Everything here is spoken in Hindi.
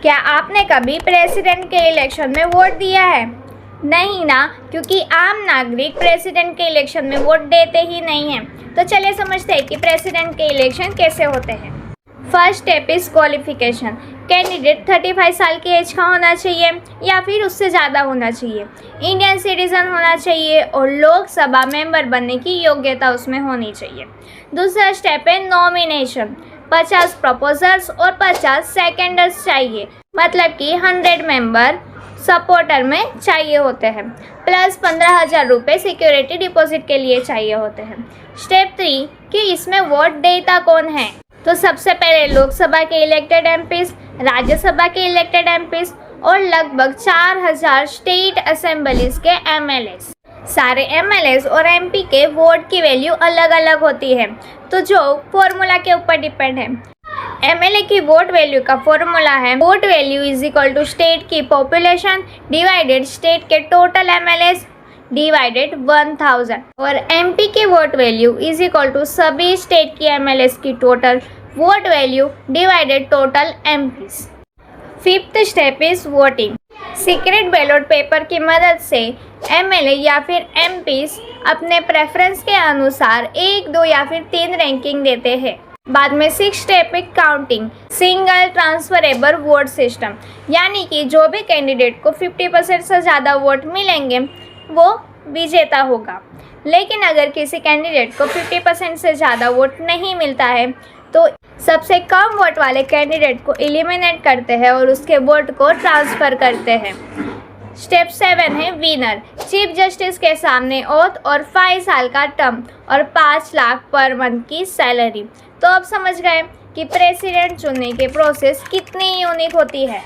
क्या आपने कभी प्रेसिडेंट के इलेक्शन में वोट दिया है? नहीं ना, क्योंकि आम नागरिक प्रेसिडेंट के इलेक्शन में वोट देते ही नहीं हैं। तो चलिए समझते हैं कि प्रेसिडेंट के इलेक्शन कैसे होते हैं। First step is qualification. Candidate 35 साल की एज का होना चाहिए या फिर उससे ज़्यादा होना चाहिए, इंडियन सिटीजन होना चाहिए और लोकसभा मेंबर बनने की योग्यता उसमें होनी चाहिए। दूसरा स्टेप है नॉमिनेशन। 50 प्रपोजर्स और 50 सेकेंडर्स चाहिए, मतलब कि 100 मेंबर सपोर्टर में चाहिए होते हैं, प्लस 15,000 रुपये सिक्योरिटी डिपॉजिट के लिए चाहिए होते हैं। स्टेप 3 कि इसमें वोट देता कौन है। तो सबसे पहले लोकसभा के इलेक्टेड एमपीज, राज्यसभा के इलेक्टेड एमपीज और लगभग 4,000 स्टेट असेंबलीज के एमएलएस। सारे एमएलएस और एमपी के वोट की वैल्यू अलग अलग होती है, तो जो फॉर्मूला के ऊपर डिपेंड है। एमएलए की वोट वैल्यू का फॉर्मूला है vote value is equal to state की पॉपुलेशन डिवाइडेड स्टेट के टोटल एमएलएस डिवाइडेड 1000 और एमपी की vote value is equal to सभी स्टेट की एमएलएस की total vote value divided total MPs. Fifth step is voting. Secret ballot paper की मदद से एमएलए या फिर एमपीस अपने प्रेफरेंस के अनुसार 1, 2 या फिर 3 रैंकिंग देते हैं। बाद में 6 स्टेप है counting. Single transferable vote system, यानी कि जो भी कैंडिडेट को 50% से ज़्यादा वोट मिलेंगे वो विजेता होगा। लेकिन अगर किसी कैंडिडेट को 50% से ज़्यादा वोट नहीं मिलता है तो सबसे कम वोट वाले कैंडिडेट को एलिमिनेट करते हैं और उसके वोट को ट्रांसफ़र करते हैं। स्टेप 7 है विनर। चीफ जस्टिस के सामने ओथ और 5 साल का टर्म और 5 लाख पर मंथ की सैलरी। तो अब समझ गए कि प्रेसिडेंट चुनने की प्रोसेस कितनी यूनिक होती है।